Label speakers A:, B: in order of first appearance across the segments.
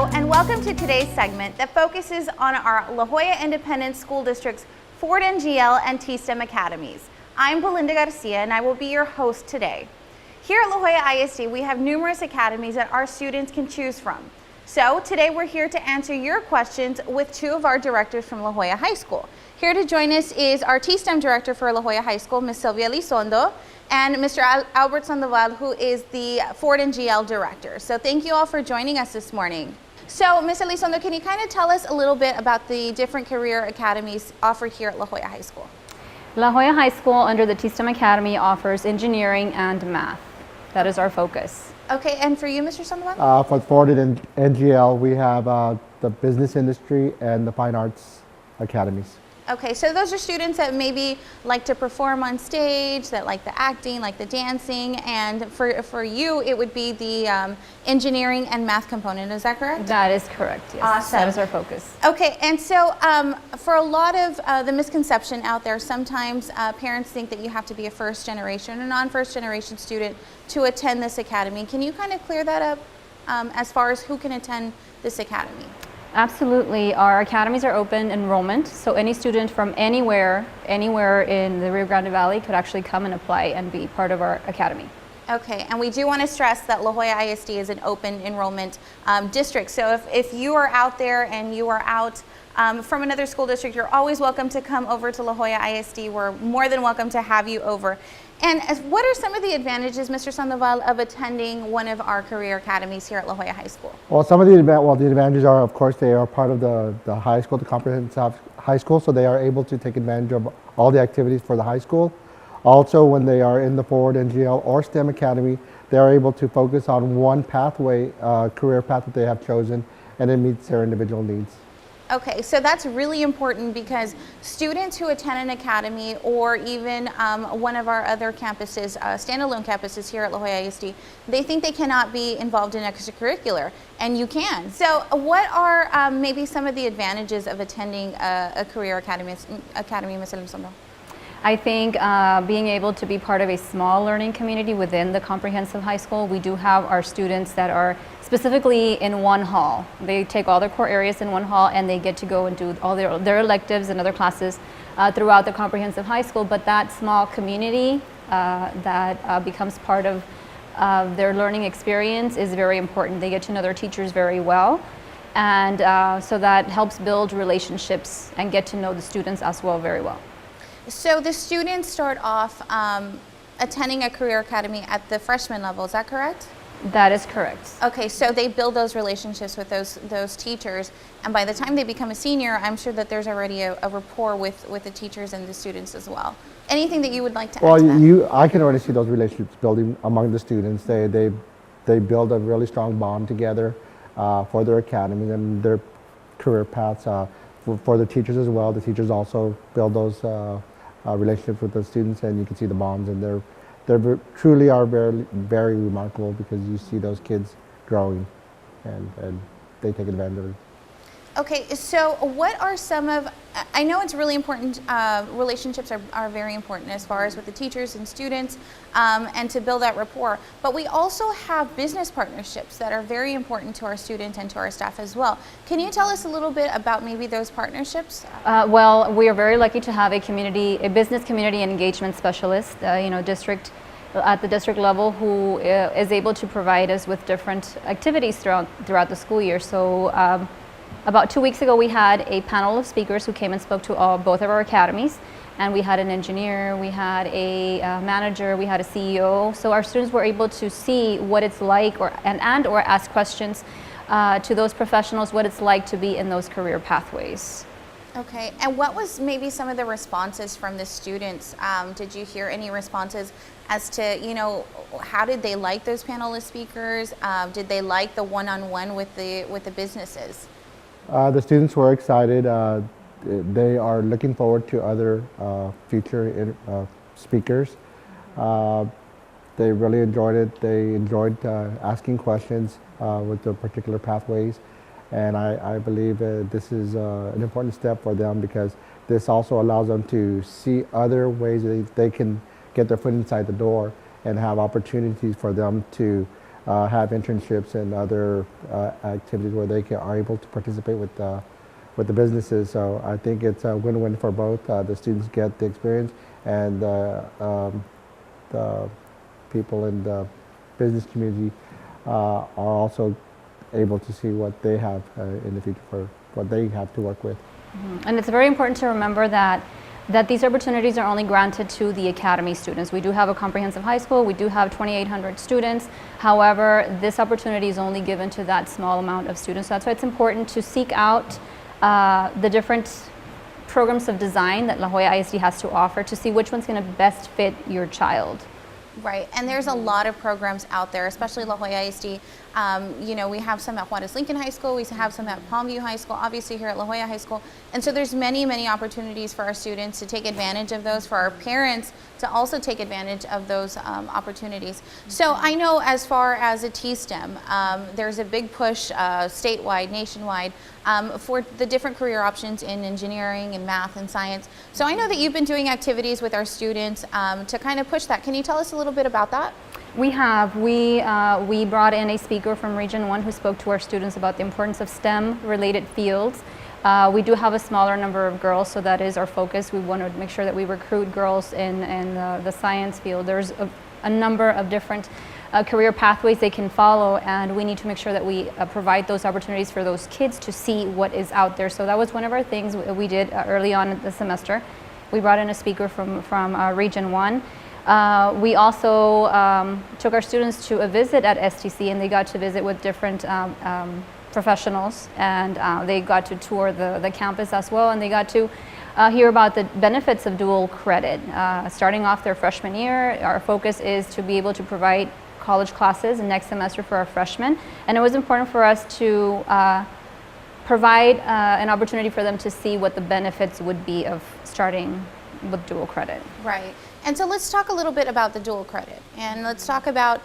A: Hello and welcome to today's segment that focuses on our La Jolla Independent School District's Ford NGL and T-STEM Academies. I'm Belinda Garcia and I will be your host today. Here at La Jolla ISD, we have numerous academies that our students can choose from. So today we're here to answer your questions with two of our directors from La Jolla High School. Here to join us is our T-STEM director for La Jolla High School, Ms. Sylvia Elizondo, and Mr. Albert Sandoval, who is the Ford NGL director. So thank you all for joining us this morning. So Ms. Elizondo, can you kind of tell us a little bit about the different career academies offered here at La Jolla High School?
B: La Jolla High School under the T-STEM Academy offers engineering and math. That is our focus.
A: Okay, and for you, Mr. Sandoval?
C: For Ford and NGL, we have the business industry and the fine arts academies.
A: Okay, so those are students that maybe like to perform on stage, that like the acting, like the dancing, and for you, it would be the engineering and math component, is that correct?
B: That is correct, yes.
A: Awesome.
B: That is our focus.
A: Okay, and so for a lot of the misconception out there, sometimes parents think that you have to be a first generation or non-first generation student to attend this academy. Can you kind of clear that up as far as who can attend this academy?
B: Absolutely. Our academies are open enrollment, so any student from anywhere in the Rio Grande Valley could actually come and apply and be part of our academy.
A: Okay, and we do want to stress that La Jolla ISD is an open enrollment district. So if you are out there and you are out from another school district, you're always welcome to come over to La Jolla ISD. We're more than welcome to have you over. And what are some of the advantages, Mr. Sandoval, of attending one of our career academies here at La Jolla High School?
C: Well, some of the advantages are, of course, they are part of the high school, the comprehensive high school, so they are able to take advantage of all the activities for the high school. Also, when they are in the Ford, NGL, or STEM Academy, they are able to focus on one pathway, career path that they have chosen, and it meets their individual needs.
A: Okay, so that's really important because students who attend an academy or even one of our other campuses, standalone campuses here at La Jolla ISD, they think they cannot be involved in extracurricular, and you can. So what are maybe some of the advantages of attending a career academy, Ms. Elizondo?
B: I think being able to be part of a small learning community within the comprehensive high school. We do have our students that are specifically in one hall. They take all their core areas in one hall and they get to go and do all their electives and other classes throughout the comprehensive high school. But that small community that becomes part of their learning experience is very important. They get to know their teachers very well. And so that helps build relationships and get to know the students as well very well.
A: So the students start off attending a career academy at the freshman level, is that correct?
B: That is correct.
A: Okay, so they build those relationships with those teachers, and by the time they become a senior, I'm sure that there's already a rapport with the teachers and the students as well. Anything that you would like to add to that?
C: I can already see those relationships building among the students. They build a really strong bond together for their academy and their career paths. For the teachers as well, the teachers also build those relationships with the students, and you can see the bonds, and they truly are very remarkable because you see those kids growing and they take advantage of it.
A: Okay, so what are some of, I know it's really important, relationships are very important as far as with the teachers and students and to build that rapport, but we also have business partnerships that are very important to our students and to our staff as well. Can you tell us a little bit about maybe those partnerships?
B: Well, we are very lucky to have a business community and engagement specialist, district at the district level who is able to provide us with different activities throughout the school year. So about 2 weeks ago, we had a panel of speakers who came and spoke to both of our academies, and we had an engineer, we had a manager, we had a CEO. So our students were able to see what it's like, or ask questions to those professionals, what it's like to be in those career pathways.
A: Okay, and what was maybe some of the responses from the students? Did you hear any responses as to, how did they like those panelist speakers? Did they like the one-on-one with the businesses?
C: The students were excited. They are looking forward to other future speakers. They really enjoyed it. They enjoyed asking questions with the particular pathways. And I believe this is an important step for them because this also allows them to see other ways that they can get their foot inside the door and have opportunities for them to have internships and other activities where they are able to participate with the businesses. So I think it's a win-win for both. The students get the experience, and the people in the business community are also able to see what they have in the future for what they have to work with.
B: And it's very important to remember that these opportunities are only granted to the Academy students. We do have a comprehensive high school, we do have 2,800 students. However, this opportunity is only given to that small amount of students. So that's why it's important to seek out the different programs of design that La Jolla ISD has to offer to see which one's going to best fit your child.
A: Right, and there's a lot of programs out there, especially La Jolla ISD. You know, we have some at Juarez Lincoln High School, we have some at Palmview High School, obviously here at La Jolla High School. And so there's many opportunities for our students to take advantage of those, for our parents to also take advantage of those opportunities. So I know as far as a T-STEM, there's a big push statewide, nationwide, for the different career options in engineering and math and science. So I know that you've been doing activities with our students to kind of push that. Can you tell us a little bit about that?
B: We have. We brought in a speaker from Region 1 who spoke to our students about the importance of STEM-related fields. We do have a smaller number of girls, so that is our focus. We want to make sure that we recruit girls in the science field. There's a number of different career pathways they can follow, and we need to make sure that we provide those opportunities for those kids to see what is out there. So that was one of our things we did early on in the semester. We brought in a speaker from Region 1. We also took our students to a visit at STC, and they got to visit with different professionals, and they got to tour the campus as well, and they got to hear about the benefits of dual credit. Starting off their freshman year, our focus is to be able to provide college classes next semester for our freshmen, and it was important for us to provide an opportunity for them to see what the benefits would be of starting with dual credit.
A: Right. And so let's talk a little bit about the dual credit, and let's talk about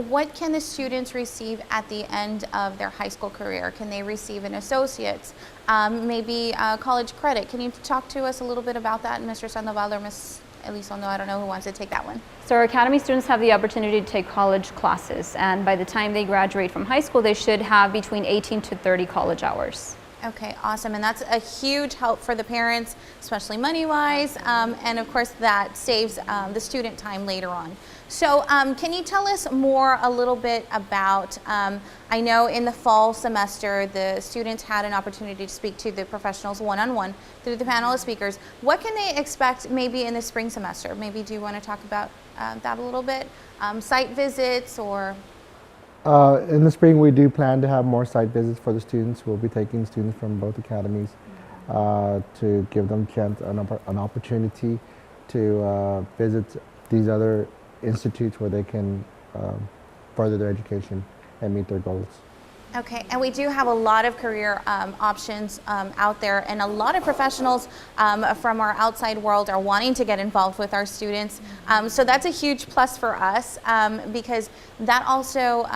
A: what can the students receive at the end of their high school career? Can they receive an associate's, maybe college credit? Can you talk to us a little bit about that, Mr. Sandoval or Ms. Elizondo? I don't know who wants to take that one.
B: So our Academy students have the opportunity to take college classes, and by the time they graduate from high school, they should have between 18 to 30 college hours.
A: Okay, awesome, and that's a huge help for the parents, especially money-wise, and of course that saves the student time later on. So can you tell us a little bit about, I know in the fall semester the students had an opportunity to speak to the professionals one-on-one through the panel of speakers. What can they expect maybe in the spring semester? Maybe do you want to talk about that a little bit? Site visits or?
C: In the spring, we do plan to have more site visits for the students. We'll be taking students from both academies to give them an opportunity to visit these other institutes where they can further their education and meet their goals.
A: Okay, and we do have a lot of career options out there, and a lot of professionals from our outside world are wanting to get involved with our students. So that's a huge plus for us because that also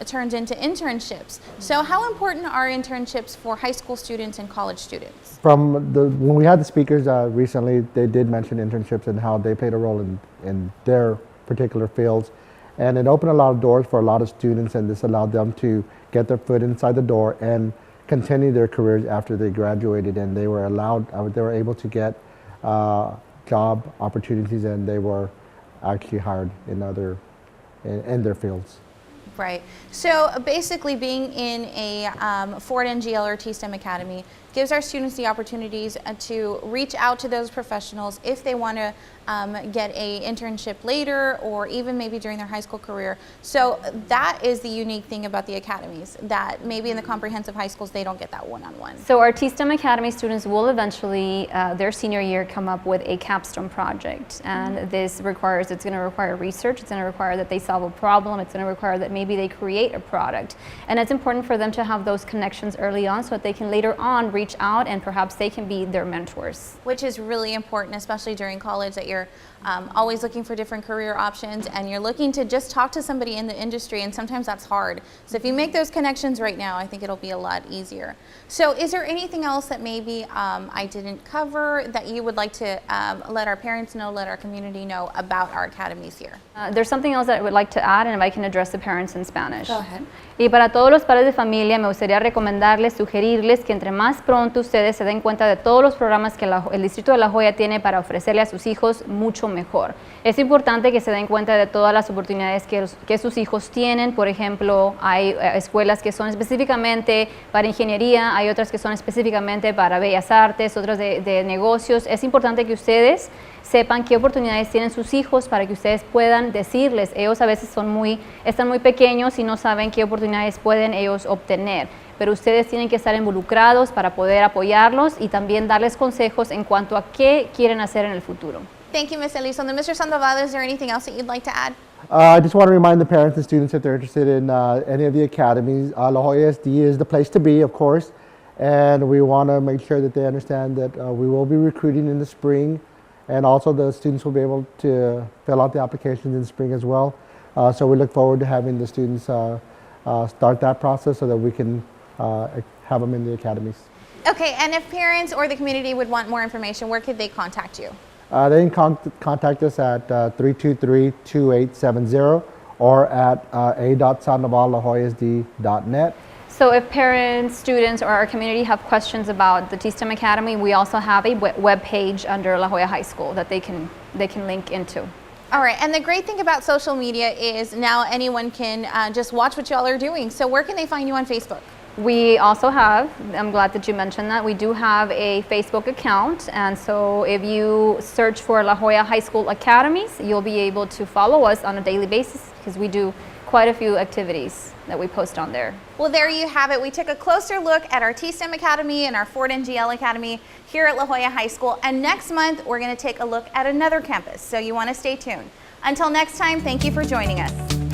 A: turns into internships. So how important are internships for high school students and college students?
C: When we had the speakers recently, they did mention internships and how they played a role in their particular fields. And it opened a lot of doors for a lot of students, and this allowed them to get their foot inside the door and continue their careers after they graduated. And they were able to get job opportunities, and they were actually hired in their fields.
A: Right. So basically being in a Ford NGL or T-STEM Academy gives our students the opportunities to reach out to those professionals if they want to get a internship later or even maybe during their high school career. So that is the unique thing about the academies, that maybe in the comprehensive high schools they don't get that one-on-one.
B: So our T-STEM Academy students will eventually, their senior year, come up with a capstone project. And it's going to require research, it's going to require that they solve a problem, it's going to require that maybe they create a product. And it's important for them to have those connections early on so that they can later on reach reach out and perhaps they can be their mentors.
A: Which is really important, especially during college, that you're always looking for different career options and you're looking to just talk to somebody in the industry, and sometimes that's hard. So if you make those connections right now, I think it'll be a lot easier. So is there anything else that maybe I didn't cover that you would like to let our parents know, let our community know about our academies here?
B: There's something else that I would like to add, and if I can address the parents in Spanish.
A: Go ahead.
B: Y para todos los padres de familia, me gustaría recomendarles, sugerirles que entre más pronto ustedes se den cuenta de todos los programas que el Distrito de La Joya tiene para ofrecerle a sus hijos, mucho mejor. Es importante que se den cuenta de todas las oportunidades que sus hijos tienen. Por ejemplo, hay escuelas que son específicamente para ingeniería, hay otras que son específicamente para bellas artes, otras de negocios. Es importante que ustedes sepan qué oportunidades tienen sus hijos para que ustedes puedan decirles. Ellos a veces están muy pequeños y no saben qué oportunidades pueden ellos obtener, pero ustedes tienen que estar involucrados para poder apoyarlos y también darles consejos en cuanto a qué quieren hacer en el futuro.
A: Thank you, Ms. Elizondo. Mr. Sandoval, is there anything else that you'd like to add?
C: I just want to remind the parents and students if they're interested in any of the academies, La Joya SD is the place to be, of course, and we want to make sure that they understand that we will be recruiting in the spring, and also the students will be able to fill out the applications in the spring as well. So we look forward to having the students start that process so that we can have them in the academies.
A: Okay, and if parents or the community would want more information, where could they contact you?
C: They can contact us at 323-2870 or at a.sandovallajoyasd.net.
B: So if parents, students, or our community have questions about the T-STEM Academy, we also have a web page under La Joya High School that they can link into.
A: All right, and the great thing about social media is now anyone can just watch what y'all are doing. So where can they find you on Facebook?
B: We also have, I'm glad that you mentioned that, we do have a Facebook account, and so if you search for La Joya High School Academies, you'll be able to follow us on a daily basis because we do quite a few activities that we post on there.
A: Well, there you have it. We took a closer look at our T-STEM Academy and our Ford NGL Academy here at La Joya High School, and next month we're going to take a look at another campus, so you want to stay tuned. Until next time, thank you for joining us.